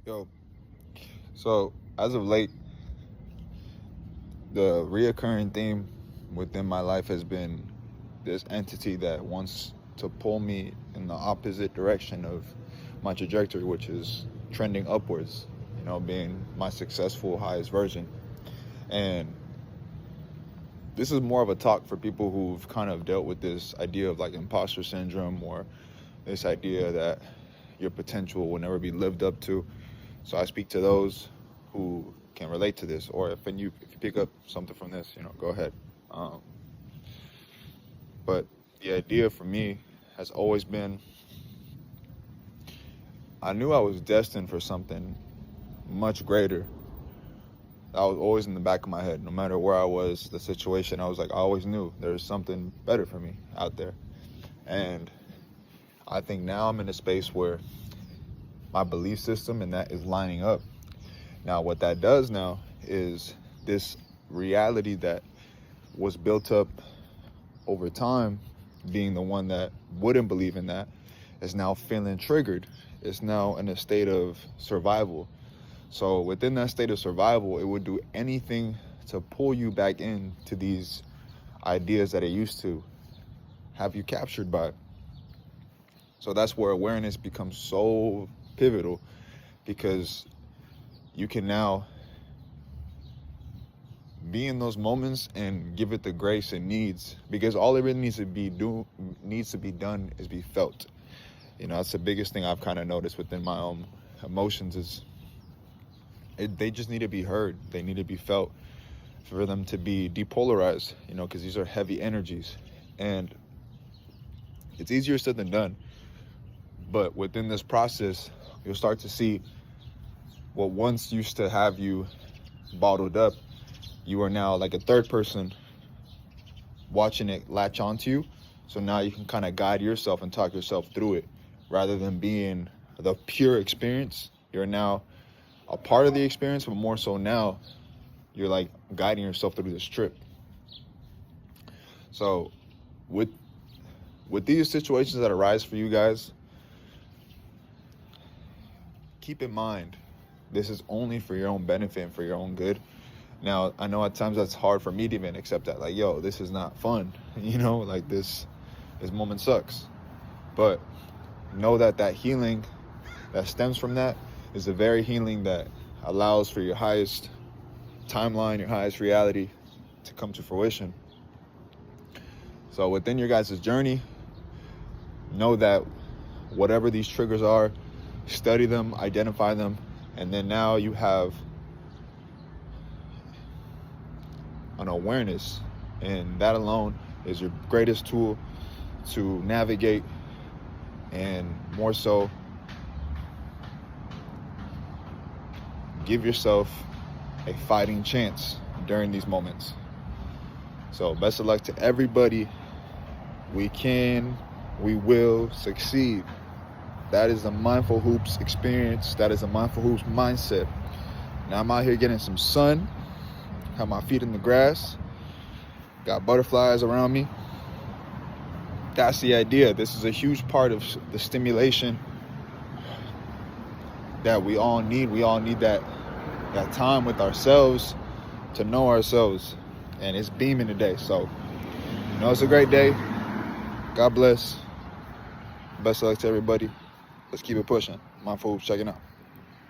Yo, so as of late, the reoccurring theme within my life has been this entity that wants to pull me in the opposite direction of my trajectory, which is trending upwards, being my successful, highest version. And this is more of a talk for people who've kind of dealt with this idea of like imposter syndrome, or this idea that your potential will never be lived up to. So I speak to those who can relate to this, or if you pick up something from this, go ahead. Um, but the idea for me has always been, I knew I was destined for something much greater. That was always in the back of my head. No matter where I was, the situation, I was like, I always knew there was something better for me out there. And I think now I'm in a space where my belief system and that is lining up. Now, what that does now is this reality that was built up over time, being the one that wouldn't believe in that, is now feeling triggered. It's now in a state of survival. So within that state of survival, it would do anything to pull you back into these ideas that it used to have you captured by. So that's where awareness becomes so pivotal, because you can now be in those moments and give it the grace it needs, because all it really needs to be done is be felt. That's the biggest thing I've kind of noticed within my own emotions is they just need to be heard. They need to be felt for them to be depolarized, because these are heavy energies, and it's easier said than done. But within this process, you'll start to see what once used to have you bottled up, you are now like a third person watching it latch onto you. So now you can kind of guide yourself and talk yourself through it, rather than being the pure experience. You're now a part of the experience, but more so now you're like guiding yourself through this trip. So with these situations that arise for you guys, keep in mind, this is only for your own benefit and for your own good. Now, I know at times that's hard for me to even accept that, like, yo, this is not fun, like this moment sucks. But know that healing that stems from that is the very healing that allows for your highest timeline, your highest reality to come to fruition. So within your guys' journey, know that whatever these triggers are, study them, identify them, and then now you have an awareness, and that alone is your greatest tool to navigate, and more so give yourself a fighting chance during these moments. So best of luck to everybody. We will succeed. That is a Mindful Hoops experience. That is a Mindful Hoops mindset. Now I'm out here getting some sun, have my feet in the grass, got butterflies around me. That's the idea. This is a huge part of the stimulation that we all need. We all need that time with ourselves to know ourselves. And it's beaming today. So, it's a great day. God bless. Best of luck to everybody. Let's keep it pushing. Mindful Hoops checking out.